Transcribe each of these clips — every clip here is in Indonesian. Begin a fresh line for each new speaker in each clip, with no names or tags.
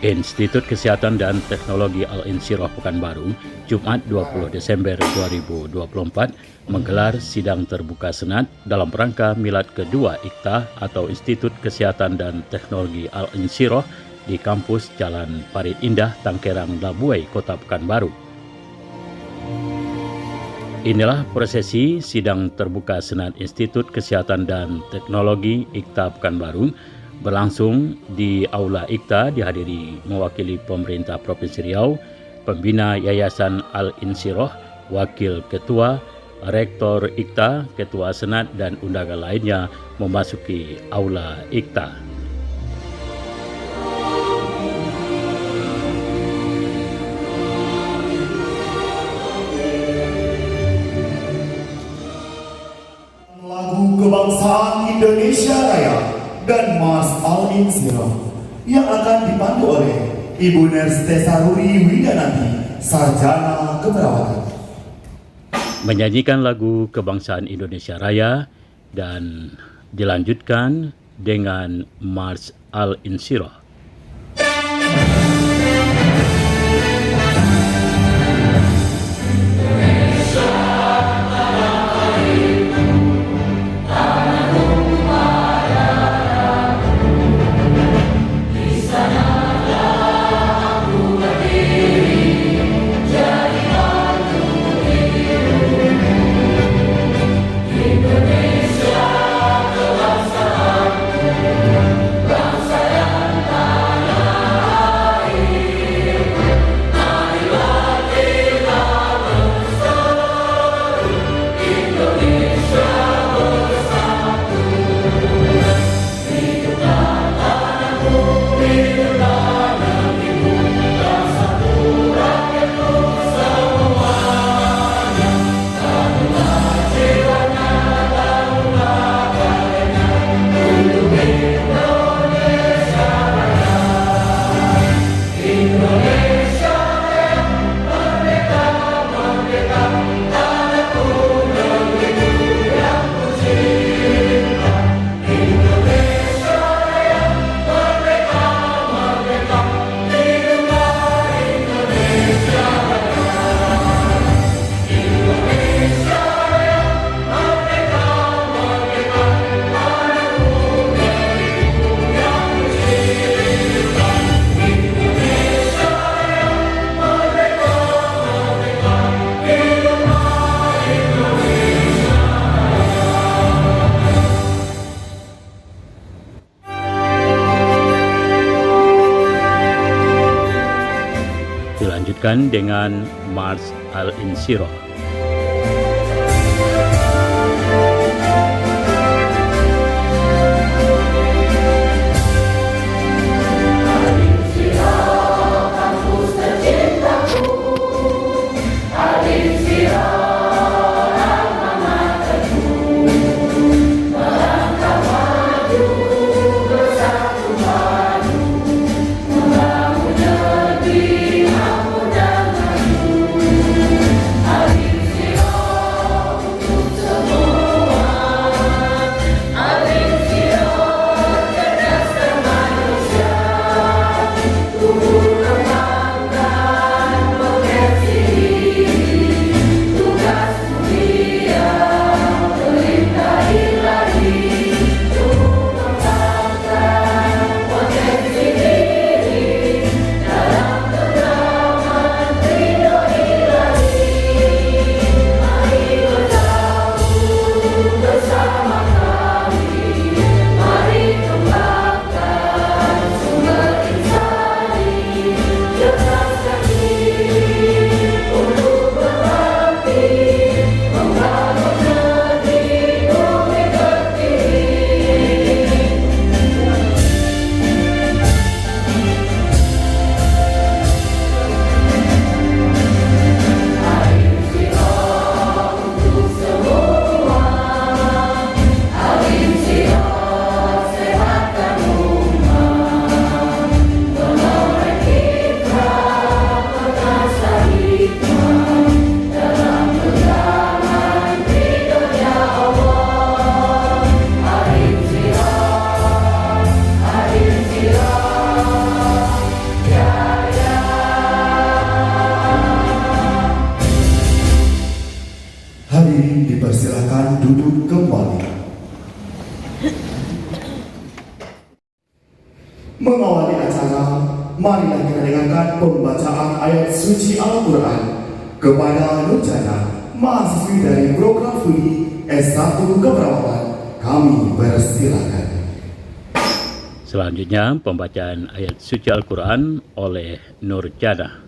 Institut Kesehatan dan Teknologi Al-Insyirah Pekanbaru, Jumat 20 Desember 2024, menggelar sidang terbuka senat dalam rangka milad kedua IKTA atau Institut Kesehatan dan Teknologi Al-Insyirah di kampus Jalan Parit Indah, Tangkerang, Labuai, Kota Pekanbaru. Inilah prosesi sidang terbuka senat Institut Kesehatan dan Teknologi IKTA Pekanbaru berlangsung di Aula IKTA, dihadiri mewakili pemerintah Provinsi Riau, pembina Yayasan Al-Insyirah, wakil ketua, rektor IKTA, ketua senat dan undangan lainnya memasuki Aula IKTA.
Lagu Kebangsaan Indonesia Raya dan Mars Al-Insyirah yang akan dipandu oleh Ibu Ners Tesaruri Widananti, Sarjana Keperawatan.
Menyanyikan lagu Kebangsaan Indonesia Raya dan dilanjutkan dengan Mars Al-Insyirah. Dilanjutkan dengan Mars Al-Insyirah.
Hari
silakan duduk kembali. Mengawali acara, marilah kita dengarkan pembacaan ayat suci Al-Quran kepada Nurjana, mahasiswi dari program studi S1 Keperawatan. Kami persilakan.
Selanjutnya pembacaan ayat suci Al-Quran oleh Nurjana.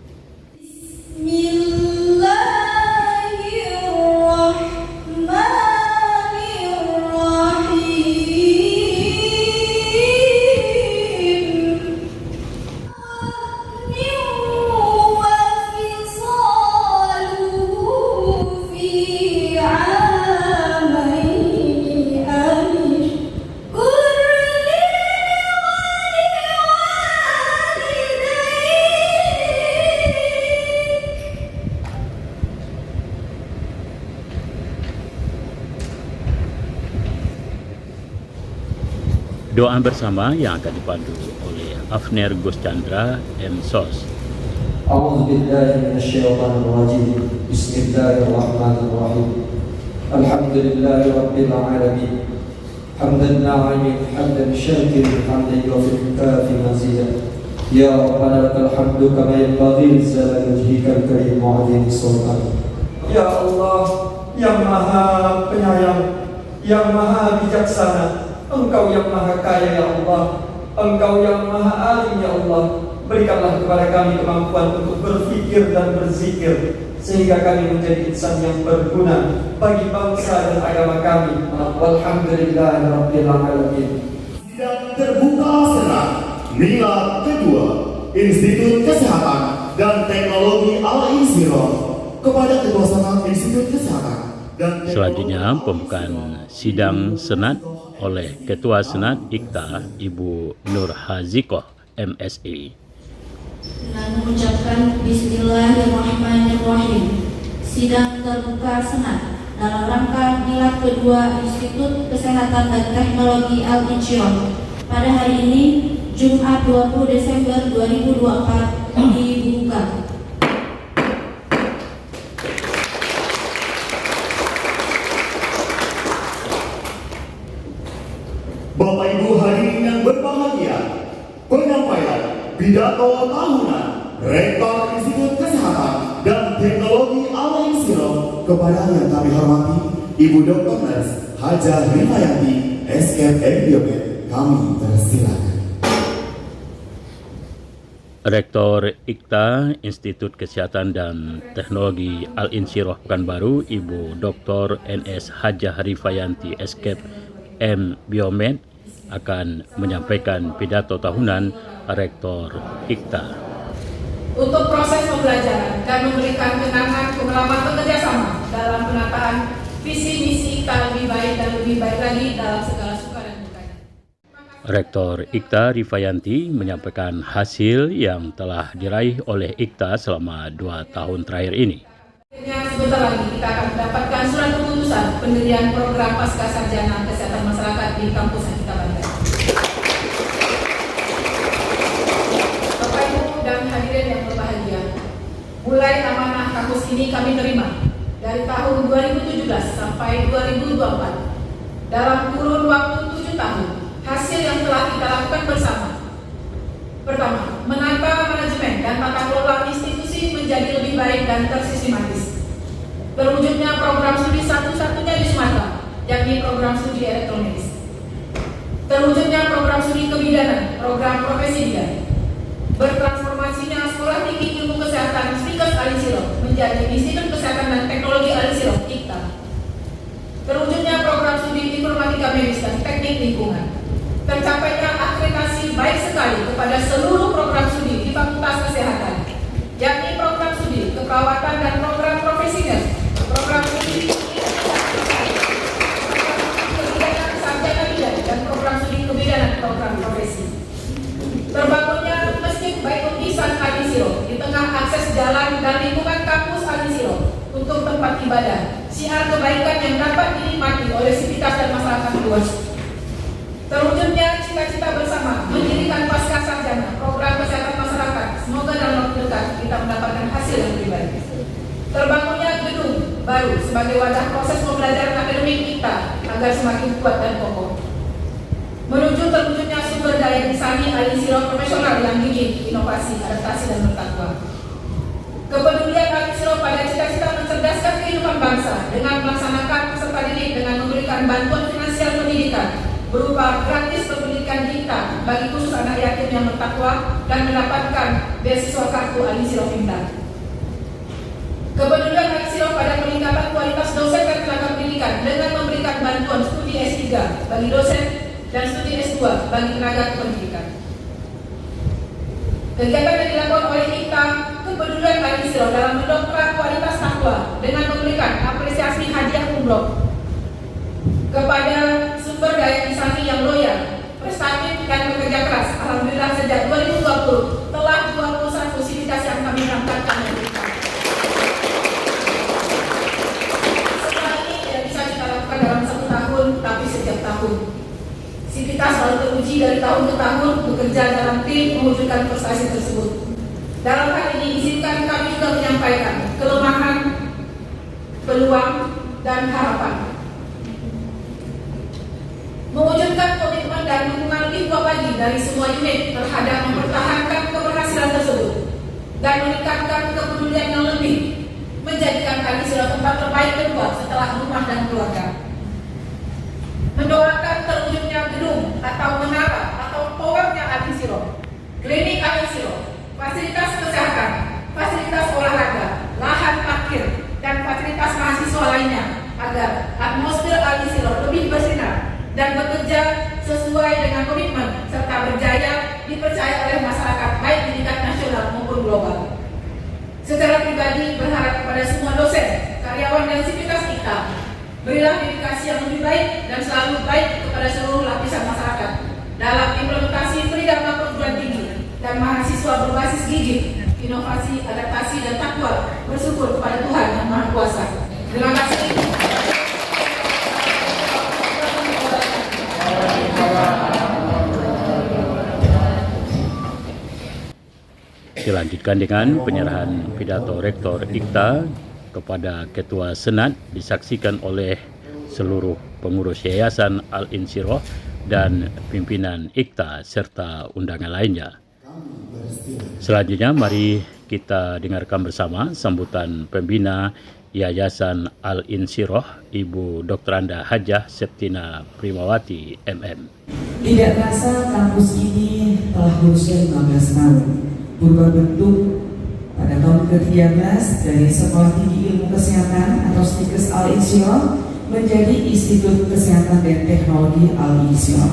Doa bersama yang akan dipandu oleh Afner Gus Chandra M.Sos.
أعوذ بالله من الشيطان الرجيم بسم الله الرحمن الرحيم الحمد لله رب العالمين حمدا ناعم حمدا شاكر حمدا يوفي الكافي مزيدا يا ربنا لك الحمد كما ينبغي لجلال وجهك الكريم وعظيم سلطانك يا الله yang maha penyayang, yang maha bijaksana, Engkau yang maha kaya ya Allah, Engkau yang maha alim ya Allah. Berikanlah kepada kami kemampuan untuk berfikir dan berzikir, sehingga kami menjadi insan yang berguna bagi bangsa dan agama kami. Walhamdulillahirabbil alamin.
Sidang terbuka senat milad kedua Institut Kesehatan dan Teknologi Al-Insyirah kepada Ketua Senat Institut Kesehatan dan Teknologi.
Selanjutnya pembukaan sidang Senat oleh Ketua Senat IKTA Ibu Nur Hazikoh MSI.
Dengan mengucapkan Bismillahirrahmanirrahim, sidang terbuka Senat dalam rangka milad kedua Institut Kesehatan dan Teknologi Al-Insyirah pada hari ini Jumat 20 Desember 2024 dibuka.
Bapak Ibu hadirin yang berbahagia, penyampaian pidato tahunan Rektor Institut Kesehatan dan Teknologi Al-Insyirah kepada yang kami hormati Ibu Dr. Nurse Hajah Rifayanti, SKM Biomed. Kami persilakan.
Rektor IKTA Institut Kesehatan dan Teknologi Al-Insyirah Pekanbaru Ibu Dr. NS Hajah Rifayanti, SKM Biomed akan menyampaikan pidato tahunan Rektor IKTA.
Untuk proses pembelajaran dan memberikan kenangan pengalaman bekerjasama dalam penataan visi misi IKTA lebih baik dan lebih baik lagi dalam segala suka dan dukanya.
Rektor IKTA Rifayanti menyampaikan hasil yang telah diraih oleh IKTA selama 2 tahun terakhir ini.
Sebentar lagi kita akan mendapatkan surat keputusan pendirian program pasca sarjana kesehatan masyarakat di kampus yang kita bantai. Bapak Ibu dan hadirin yang berbahagia, mulai amanah kampus ini kami terima dari tahun 2017 sampai 2024. Dalam kurun waktu 7 tahun, hasil yang telah kita lakukan bersama. Pertama, menata manajemen dan tata kelola institusi menjadi lebih baik dan tersistematis. Terwujudnya program studi satu-satunya di Sumatera, yakni program studi elektronik. Terwujudnya program studi kebidanan, program profesi bidan. Bertransformasinya Sekolah Tinggi Ilmu Kesehatan Stikes Al-Insyirah menjadi Institut Kesehatan dan Teknologi Al-Insyirah IKTA. Terwujudnya program studi informatika medis dan teknik lingkungan. Tercapainya akreditasi baik sekali kepada seluruh program studi di Fakultas Kesehatan, yakni program studi keperawatan dan program profesi nurse, program studi kebidanan sarjana bidan dan program studi kebidanan program profesi. Terbangunnya Masjid Baitul Ihsan Al-Insyirah di tengah akses jalan dan lingkungan kampus Al-Insyirah untuk tempat ibadah, syiar kebaikan yang dapat dinikmati oleh sivitas dan masyarakat luas. Terwujudnya cita-cita bersama mendirikan pasca sarjana program kesehatan masyarakat. Semoga dalam waktu dekat kita mendapatkan hasil yang lebih baik. Terbangunnya gedung baru sebagai wadah proses pembelajaran akademik kita agar semakin kuat dan kokoh. Menuju terwujudnya sumber daya insani Al-Insyirah profesional yang gigih, inovasi, adaptasi, dan bertakwa. Kepedulian Al-Insyirah pada cita-cita mencerdaskan kehidupan bangsa dengan melaksanakan peserta didik dengan memberikan bantuan finansial pendidikan berupa gratis pendidikan digital bagi khusus anak yatim yang bertakwa dan mendapatkan beasiswa kartu Al-Insyirah Pintar. Kepedulian Al-Insyirah pada peningkatan kualitas dosen dan tenaga pendidikan dengan memberikan bantuan studi S3 bagi dosen dan studi S2 bagi tenaga pendidikan. Kegiatan yang dilakukan oleh IKTA Kepedulian Al-Insyirah dalam mendongkrak kualitas takwa dengan memberikan apresiasi hadiah umroh kepada sumber daya insani yang loyal, prestatif, dan bekerja keras. Alhamdulillah sejak 2020 telah 21 sivitas yang kami berangkatkan. Setelah ini tidak bisa kita lakukan dalam 1 tahun, tapi setiap tahun. Sivitas selalu teruji dari tahun ke tahun bekerja dalam tim mewujudkan prestasi tersebut. Dalam hal ini izinkan kami juga menyampaikan kelemahan, peluang, dan harapan. Mewujudkan komitmen dan dukungan lebih kuat lagi dari semua unit terhadap mempertahankan keberhasilan tersebut dan meningkatkan kepedulian yang lebih, menjadikan Al-Insyirah tempat terbaik kedua setelah rumah dan keluarga. Mendoakan terwujudnya gedung atau menara atau towernya Al-Insyirah, klinik Al-Insyirah, fasilitas kesehatan, fasilitas olahraga, lahan parkir, dan fasilitas mahasiswa lainnya agar atmosfer Al-Insyirah lebih bersinar dan bekerja sesuai dengan komitmen serta berjaya dipercaya oleh masyarakat baik di tingkat nasional maupun global. Secara pribadi berharap kepada semua dosen, karyawan, dan sivitas IKTA, berilah dedikasi yang lebih baik dan selalu baik kepada seluruh lapisan masyarakat dalam implementasi Tridharma perguruan tinggi dan mahasiswa berbasis gigih, inovasi, adaptasi, dan takwa, bersyukur kepada Tuhan Yang Maha Kuasa. Terima kasih.
Dilanjutkan dengan penyerahan pidato Rektor IKTA kepada Ketua Senat disaksikan oleh seluruh pengurus Yayasan Al-Insyirah dan pimpinan IKTA serta undangan lainnya. Selanjutnya mari kita dengarkan bersama sambutan pembina Yayasan Al-Insyirah Ibu Dr. Anda Hajah Septina Primawati MM.
Tidak terasa kampus ini telah berusia 15 tahun, berubah bentuk pada tahun ke-13 dari Sekolah Tinggi Ilmu Kesehatan atau STIKES Al-Insyirah menjadi Institut Kesehatan dan Teknologi Al-Insyirah.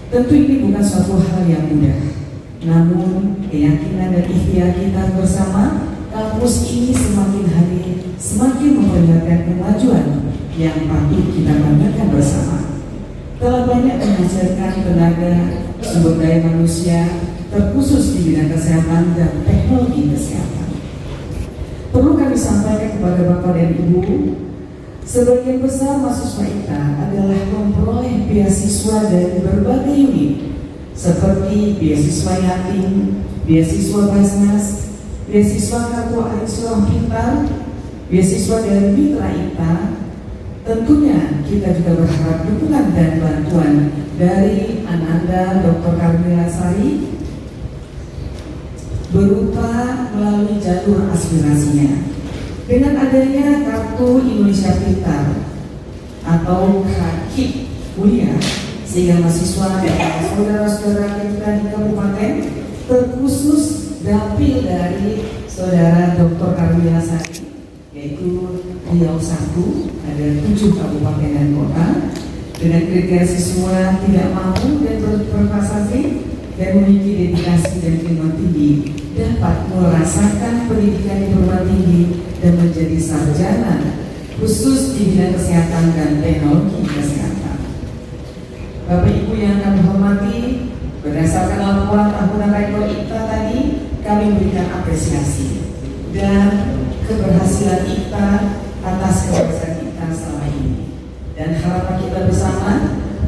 Tentu ini bukan suatu hal yang mudah, namun keyakinan dan ikhtiar kita bersama, kampus ini semakin hari semakin memperlihatkan kemajuan yang patut kita banggakan bersama. Telah banyak menghasilkan tenaga sumber daya manusia terkhusus di bidang kesehatan dan teknologi kesehatan. Perlu kami sampaikan kepada Bapak dan Ibu, sebagian besar mahasiswa IKTA adalah memperoleh beasiswa dari berbagai unit seperti beasiswa yatim, beasiswa Basnas, beasiswa kartu Al-Insyirah Pintar, beasiswa dari mitra IKTA. Tentunya kita juga berharap dukungan dan bantuan dari Ananda Dr. Karmila Sari berupa melalui jalur aspirasinya. Dengan adanya kartu Indonesia Pintar atau KIP kuliah, sehingga mahasiswa dan saudara-saudara kita di kabupaten terkhusus dapil dari saudara Dr. Karmila Sari, yaitu Riau 1, ada 7 kabupaten dan kota, dengan kriteria siswa tidak mampu dan berprestasi dan memiliki dedikasi dan kemampuan tinggi, dapat merasakan pendidikan di perguruan tinggi dan menjadi sarjana khusus di bidang kesehatan dan teknologi kesehatan. Bapak Ibu yang kami hormati, berdasarkan laporan tahunan Rektor IKTA tadi, kami memberikan apresiasi dan keberhasilan IKTA atas keberhasilan IKTA selama ini, dan harapan kita bersama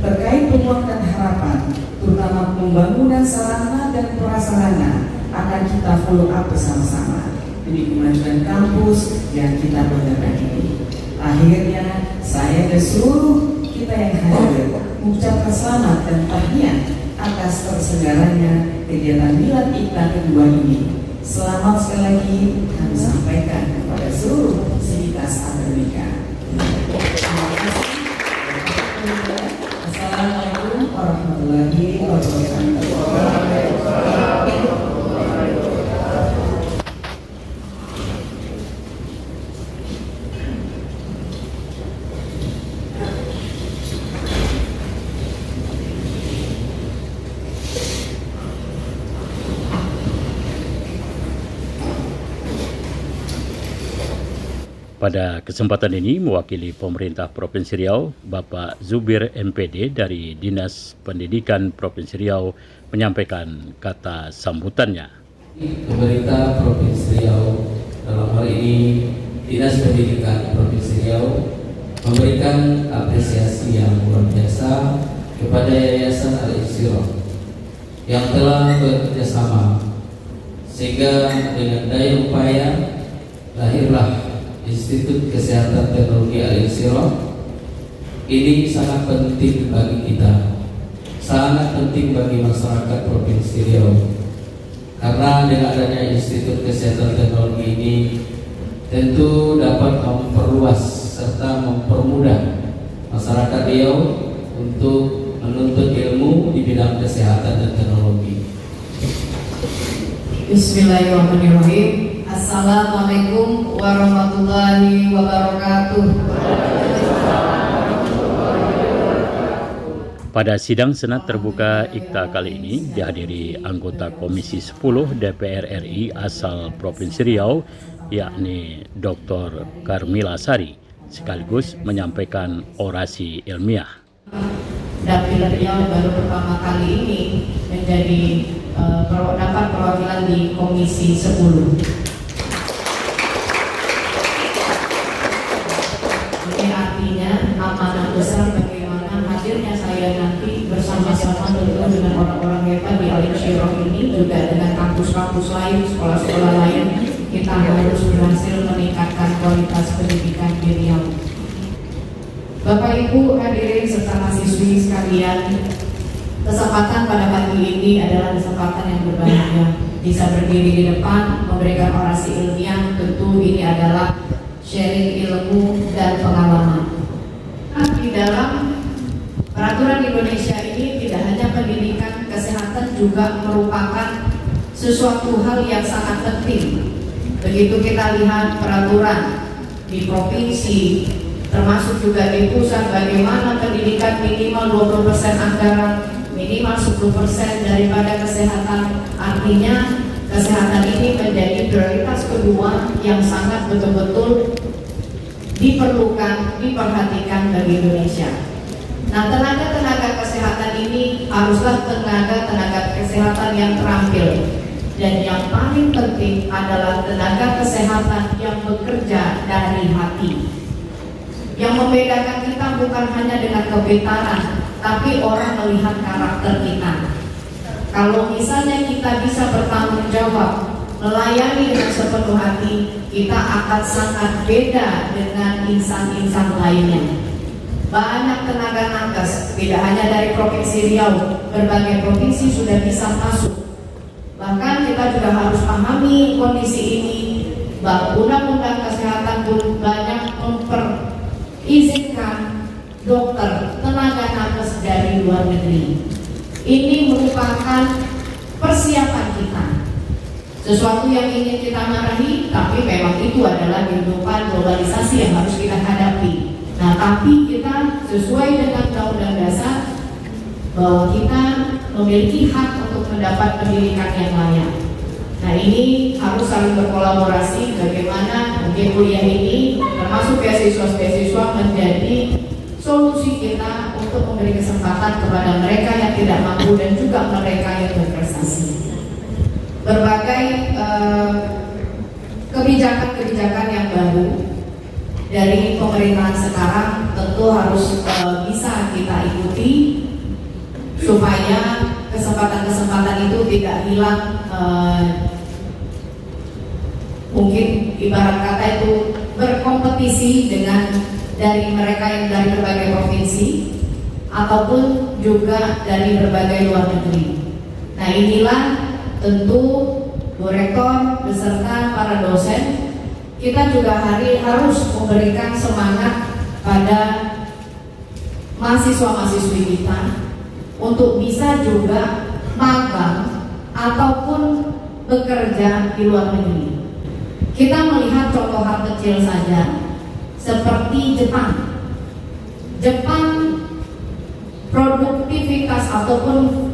terkait peluang dan harapan, terutama pembangunan sarana dan prasarana, akan kita follow up bersama-sama demi kemajuan kampus yang kita banggakan ini. Akhirnya saya dan seluruh kita yang hadir mengucapkan selamat dan tahniah atas terselenggaranya kegiatan Milad IKTA kedua ini. Selamat sekali lagi kami sampaikan kepada seluruh sivitas akademika. Terima kasih. Assalamualaikum warahmatullahi wabarakatuh.
Pada kesempatan ini mewakili pemerintah Provinsi Riau, Bapak Zubir MPD dari Dinas Pendidikan Provinsi Riau menyampaikan kata sambutannya.
Pemerintah Provinsi Riau, dalam hal ini Dinas Pendidikan Provinsi Riau, memberikan apresiasi yang luar biasa kepada Yayasan Al-Insyirah yang telah bekerjasama sehingga dengan daya upaya lahirlah Institut Kesehatan Teknologi Al-Insyirah. Ini sangat penting bagi kita, sangat penting bagi masyarakat Provinsi Riau, karena dengan adanya Institut Kesehatan Teknologi ini tentu dapat memperluas serta mempermudah masyarakat Riau untuk menuntut ilmu di bidang kesehatan dan teknologi.
Bismillahirrahmanirrahim. Assalamualaikum warahmatullahi wabarakatuh.
Pada sidang Senat Terbuka IKTA kali ini dihadiri anggota Komisi 10 DPR RI asal Provinsi Riau, yakni Dr. Karmila Sari, sekaligus menyampaikan orasi ilmiah.
Dapil Riau baru pertama kali ini menjadi dapat perwakilan di Komisi 10. Ini artinya amanah besar bagaimana hadirnya saya nanti bersama-sama tentu dengan orang-orang hebat di Al-Insyirah ini, juga dengan kampus-kampus lain, sekolah-sekolah lain. Kita harus berhasil meningkatkan kualitas pendidikan di Riau. Bapak Ibu hadirin serta mahasiswi sekalian, kesempatan pada pagi ini adalah kesempatan yang berbahagia. Bisa berdiri di depan, memberikan orasi ilmiah, tentu ini adalah sharing ilmu dan pengalaman. Di dalam peraturan Indonesia ini tidak hanya pendidikan, kesehatan juga merupakan sesuatu hal yang sangat penting. Begitu kita lihat peraturan di provinsi, termasuk juga di pusat, bagaimana pendidikan minimal 20% anggaran, minimal 10% daripada kesehatan. Artinya kesehatan ini menjadi prioritas kedua yang sangat betul-betul diperlukan, diperhatikan bagi Indonesia. Nah, tenaga-tenaga kesehatan ini haruslah tenaga kesehatan yang terampil. Dan yang paling penting adalah tenaga kesehatan yang bekerja dari hati. Yang membedakan kita bukan hanya dengan kepintaran, tapi orang melihat karakter kita. Kalau misalnya kita bisa bertanggung jawab, melayani dengan sepenuh hati, kita akan sangat beda dengan insan-insan lainnya. Banyak tenaga nakes, tidak hanya dari Provinsi Riau, berbagai provinsi sudah bisa masuk. Bahkan kita juga harus pahami kondisi ini, bahwa undang-undang kesehatan pun banyak izinkan dokter, tenaga nakes dari luar negeri. Ini merupakan persiapan kita, sesuatu yang ingin kita marahi, tapi memang itu adalah kehidupan globalisasi yang harus kita hadapi. Nah, tapi kita sesuai dengan Undang-Undang Dasar bahwa kita memiliki hak untuk mendapat pendidikan yang layak. Nah, ini harus saling berkolaborasi bagaimana mungkin kuliah ini termasuk beasiswa-beasiswa menjadi solusi kita untuk memberi kesempatan kepada mereka yang tidak mampu dan juga mereka yang berprestasi. Berbagai kebijakan-kebijakan yang baru dari pemerintahan sekarang tentu harus bisa kita ikuti supaya kesempatan-kesempatan itu tidak hilang. Mungkin ibarat kata itu berkompetisi dengan dari mereka yang dari berbagai provinsi ataupun juga dari berbagai luar negeri. Nah, inilah tentu Bu Rektor beserta para dosen, kita juga harus memberikan semangat pada mahasiswa-mahasiswi kita untuk bisa juga magang ataupun bekerja di luar negeri. Kita melihat contoh hal kecil saja seperti Jepang. Jepang produktivitas ataupun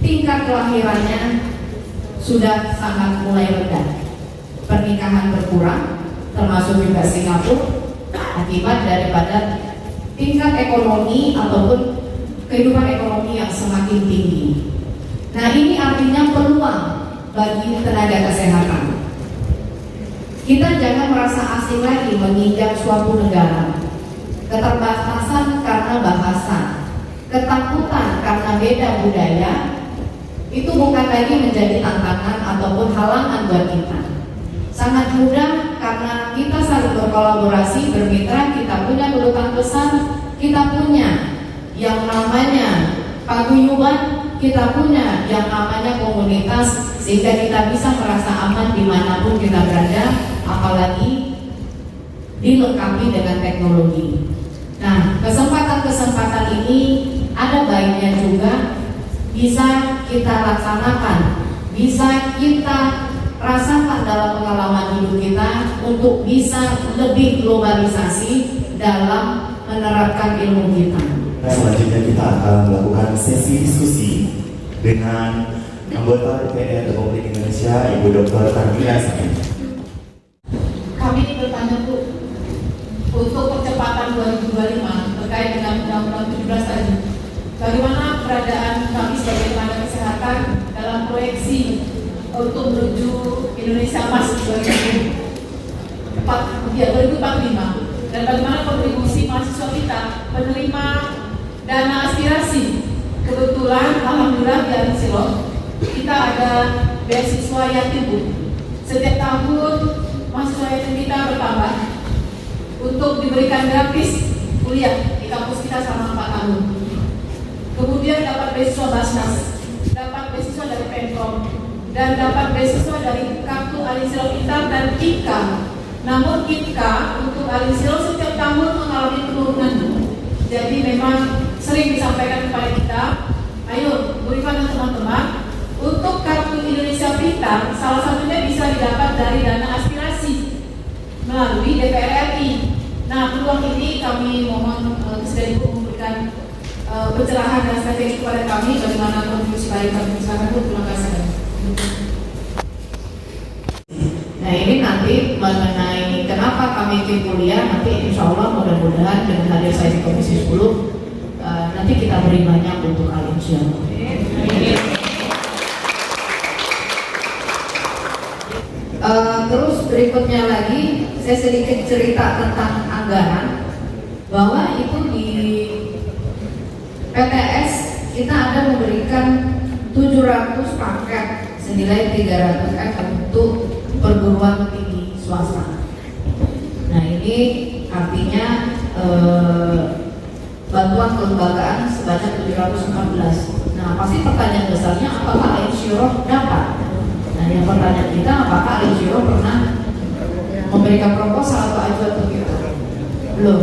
tingkat kelahirannya sudah sangat mulai rendah. Pernikahan berkurang, termasuk juga Singapura, akibat daripada tingkat ekonomi ataupun kehidupan ekonomi yang semakin tinggi. Nah, ini artinya peluang bagi tenaga kesehatan. Kita jangan merasa asing lagi menginjak suatu negara. Keterbatasan karena bahasa, ketakutan karena beda budaya, itu bukan lagi menjadi tantangan ataupun halangan buat kita. Sangat mudah karena kita saling berkolaborasi, bermitra, kita punya kedutaan besar, kita punya yang namanya paguyuban, kita punya yang namanya komunitas, sehingga kita bisa merasa aman dimanapun kita berada, apalagi dilengkapi dengan teknologi. Nah, kesempatan-kesempatan ini ada baiknya juga bisa kita laksanakan, bisa kita rasakan dalam pengalaman hidup kita untuk bisa lebih globalisasi dalam menerapkan ilmu kita.
Selanjutnya kita akan melakukan sesi diskusi dengan anggota DPR Republik Indonesia, Ibu Dr. Karmina Said.
Kami bertanya untuk percepatan 2025 terkait dengan Undang-Undang 17 tadi. Bagaimana keberadaan kami sebagai tenaga kesehatan dalam proyeksi untuk menuju Indonesia Emas 2045 dan bagaimana kontribusi mahasiswa kita menerima dana aspirasi. Kebetulan alhamdulillah di Alinsiro kita ada beasiswa yatim Bu. Setiap tahun mahasiswa yatim kita bertambah untuk diberikan gratis kuliah di kampus kita selama 4 tahun. Kemudian dapat beasiswa Basnas, dapat beasiswa dari Pemprov, dan dapat beasiswa dari kartu Alinsiro Pintar dan KIPKA. Namun KIPKA untuk Alinsiro setiap tahun mengalami penurunan. Jadi memang sering disampaikan kepada kita, ayo Bu Rifan dan teman-teman, untuk kartu Indonesia Pintar salah satunya bisa didapat dari dana aspirasi melalui DPR RI. Nah, peluang ini kami mohon Kesdadiku memberikan pencerahan dan strategi kepada kami bagaimana kontribusi baik kami. Silakan Bu, terima kasih. Nah, ini nanti mengenai kenapa kami ikut kuliah, nanti insya Allah mudah-mudahan dengan hadir saya di Komisi 10 nanti kita beri banyak untuk Alinsiro. Terus berikutnya lagi saya sedikit cerita tentang anggaran, bahwa itu di PTS kita ada memberikan 700 paket senilai 300 M untuk perguruan tinggi swasta. Nah, ini artinya bantuan kelembagaan sebanyak 714. Nah, pasti pertanyaan besarnya apakah Alinsiro dapat? Nah, yang pertanyaan kita apakah Alinsiro pernah memberikan proposal atau ajuan untuk itu? Belum.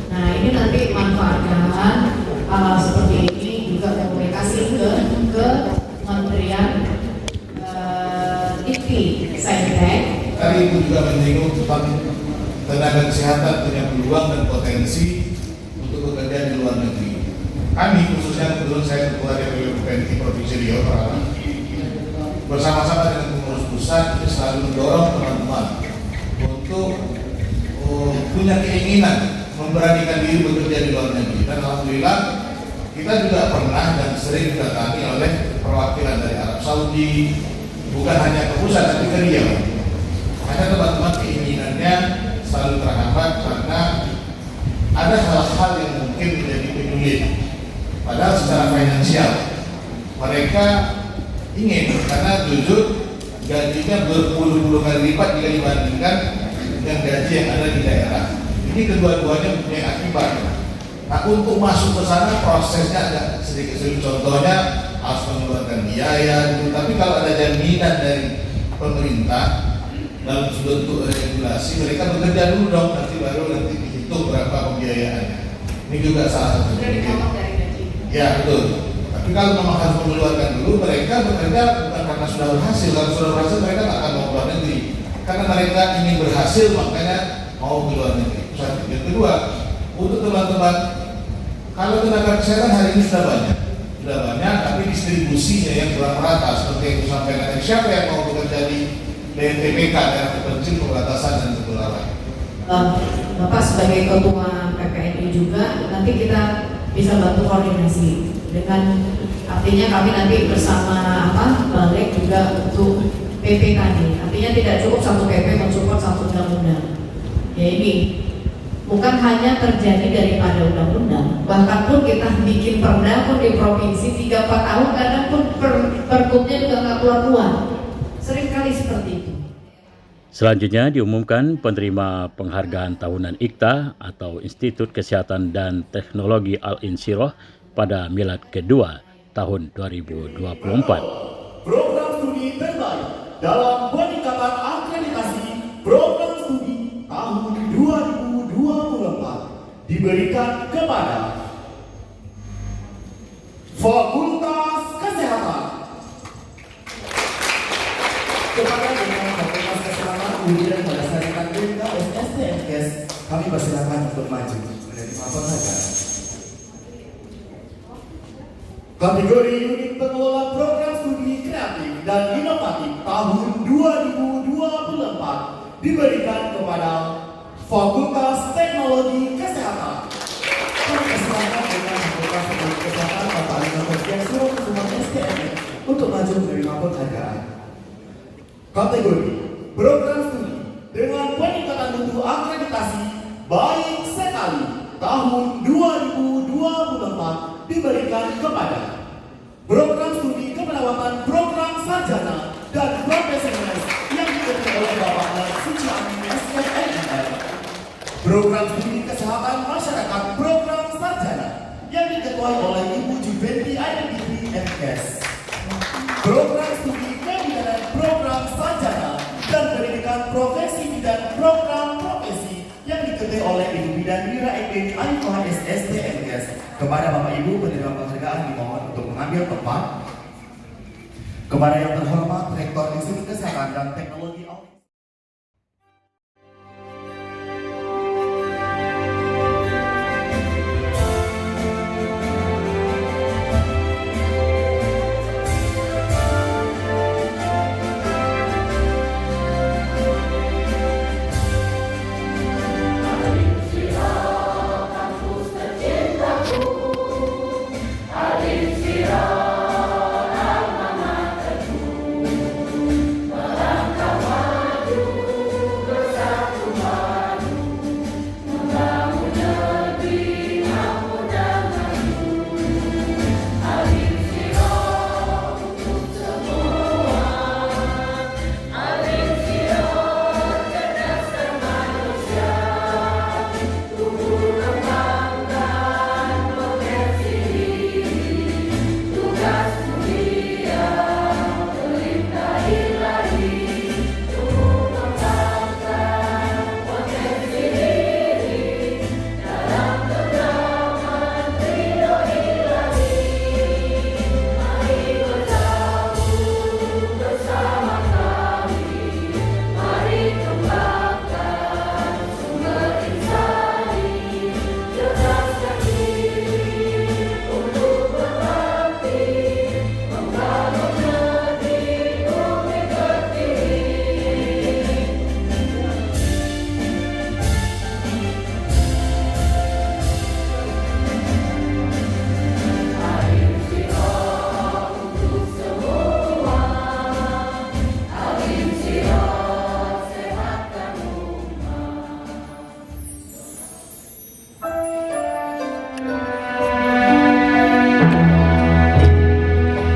Nah, ini nanti manfaatkan hal seperti ini juga komunikasi ke Kementerian IKTI, Saintek.
Tadi Ibu juga menyinggung tentang tenaga kesehatan punya peluang dan potensi untuk bekerja di luar negeri. Kami khususnya kebetulan saya ketua DPW PNI Provinsi Riau bersama-sama dengan pengurus pusat selalu mendorong teman-teman untuk punya keinginan memberanikan diri bekerja di luar negeri. Dan alhamdulillah kita juga pernah dan sering didatangi oleh perwakilan dari Arab Saudi, bukan hanya ke pusat tapi ke Riau. Hanya teman-teman keinginannya selalu terhambat karena ada hal-hal yang mungkin menjadi penyulit. Padahal secara finansial mereka ingin, karena jujur gajinya berpuluh-puluh kali lipat jika dibandingkan dengan gaji yang ada di daerah. Di Ini kedua-duanya mempunyai akibat. Nah, untuk masuk ke sana prosesnya agak sedikit sulit. Contohnya harus mengeluarkan biaya gitu. Tapi kalau ada jaminan dari pemerintah dalam bentuk regulasi, mereka bekerja dulu dong, nanti dihitung berapa pembiayaannya. Ini juga salah satu. Ya betul. Tapi kalau memang harus mengeluarkan dulu, mereka bekerja bukan karena sudah berhasil. Kalau sudah berhasil mereka tak akan mau keluar negeri. Karena mereka ingin berhasil, makanya mau keluar negeri. Satu. Yang kedua, untuk teman-teman, kalau tenaga kesehatan hari ini sudah banyak, tapi distribusinya yang kurang merata. Seperti yang disampaikan, siapa yang mau bekerja di DNTPK, daerah terpencil, pembatasan dan penularan.
Bapak sebagai ketua PPNI juga, nanti kita bisa bantu koordinasi dengan, artinya kami nanti bersama balik juga untuk PP tadi. Artinya tidak cukup satu PP mensupport satu undang-undang. Ya ini bukan hanya terjadi daripada undang-undang, bahkan pun kita bikin perda pun di provinsi 3-4 tahun, kadang pun pergubnya juga nggak keluar-keluar. Seringkali seperti itu.
Selanjutnya diumumkan penerima penghargaan tahunan IKTA atau Institut Kesehatan dan Teknologi Al-Insyirah pada milad kedua tahun 2024.
Program studi terbaik dalam peningkatan akreditasi program studi tahun 2024 diberikan kepada Fakultas Kesehatan. Kepada Fakultas Kesehatan kemudian pada saat SSTMKes, kami persilakan untuk maju menjadi mapel saja. Kategori unit pengelola program studi kreatif dan inovatif tahun 2024 diberikan kepada Fakultas Teknologi Kesehatan. Kami persilakan dengan Fakultas Teknologi Kesehatan Bapak Alina Kostian Suruh Kusuman STM untuk maju menerima penghargaan. Kategori program studi dengan peningkatan mutu akreditasi baik sekali tahun 2024 diberikan kepada program studi keperawatan program sarjana dan profesional yang diketuai oleh Bapak Narsuci Amin SMNR. Program studi kesehatan masyarakat program sarjana yang diketuai oleh Ibu Juventi Identity MKes. Program studi kebidanan program sarjana dan pendidikan profesi dan program profesi yang diketuai oleh Ibu Bidan Wira Ekdeni Alifah SST MKes. Kepada Bapak Ibu penerima penghargaan dimohon untuk mengambil tempat. Kepada yang terhormat Rektor Institut Kesehatan dan Teknologi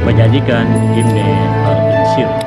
menyanyikan himne Al-Insyirah.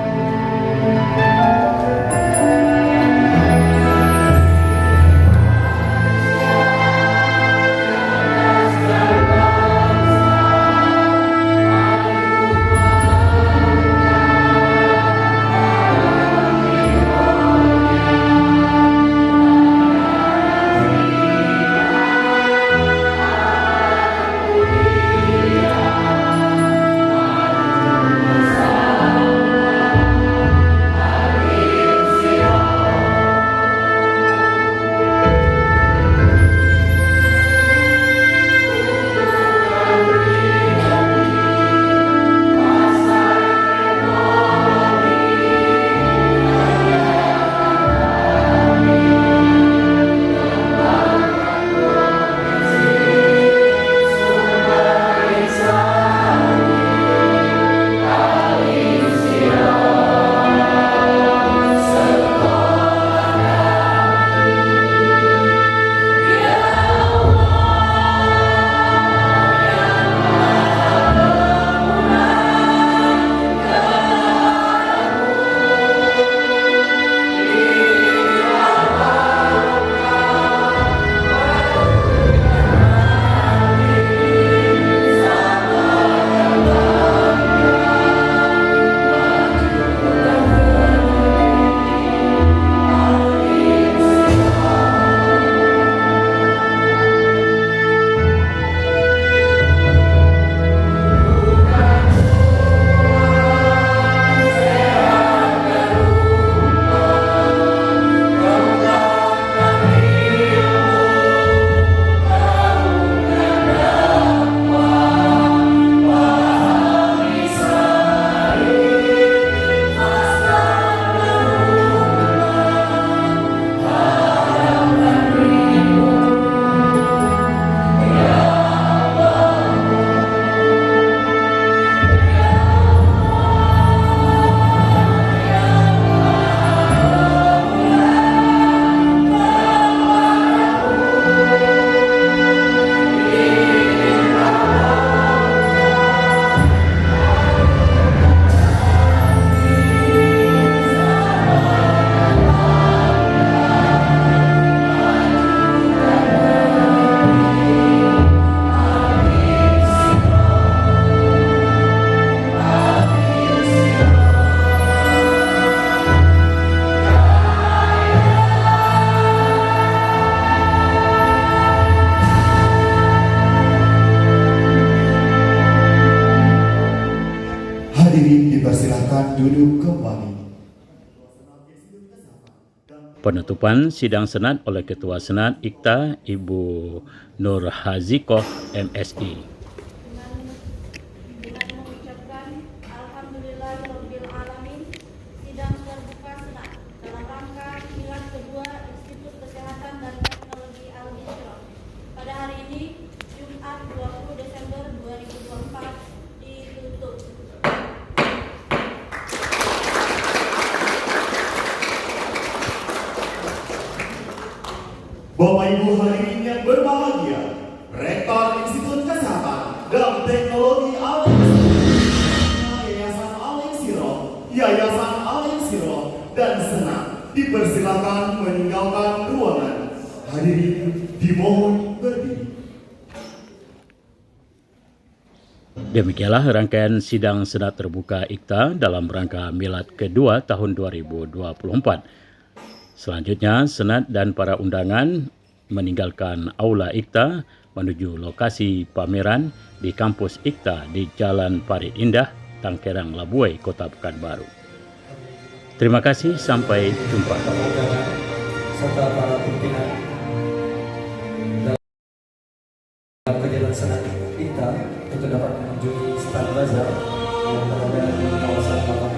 Silakan duduk kembali.
Penutupan sidang Senat oleh Ketua Senat IKTA Ibu Nur Hazikoh MSI.
Dengan mengucapkan Alhamdulillahirabbil alamin, sidang terbuka Senat dalam rangka milad kedua Institut Kesehatan dan Teknologi Al-Insyirah pada hari ini Jumat 20 Desember 2024 ditutup.
Bapak Ibu hadirin yang berbahagia, Rektor Institut Kesehatan dan Teknologi Yayasan Al-Insyirah dan Senat dipersilakan meninggalkan ruangan. Hadirin dimohon berdiri.
Demikianlah rangkaian sidang Senat terbuka IKTA dalam rangka milad kedua tahun 2024. Selanjutnya, Senat dan para undangan meninggalkan Aula IKTA menuju lokasi pameran di kampus IKTA di Jalan Parit Indah, Tangkerang Labuai, Kota Pekanbaru. Terima kasih, sampai jumpa.
Serta para pimpinan dalam kegiatan Senat IKTA untuk dapat mengunjungi stand bazar yang berada di kawasan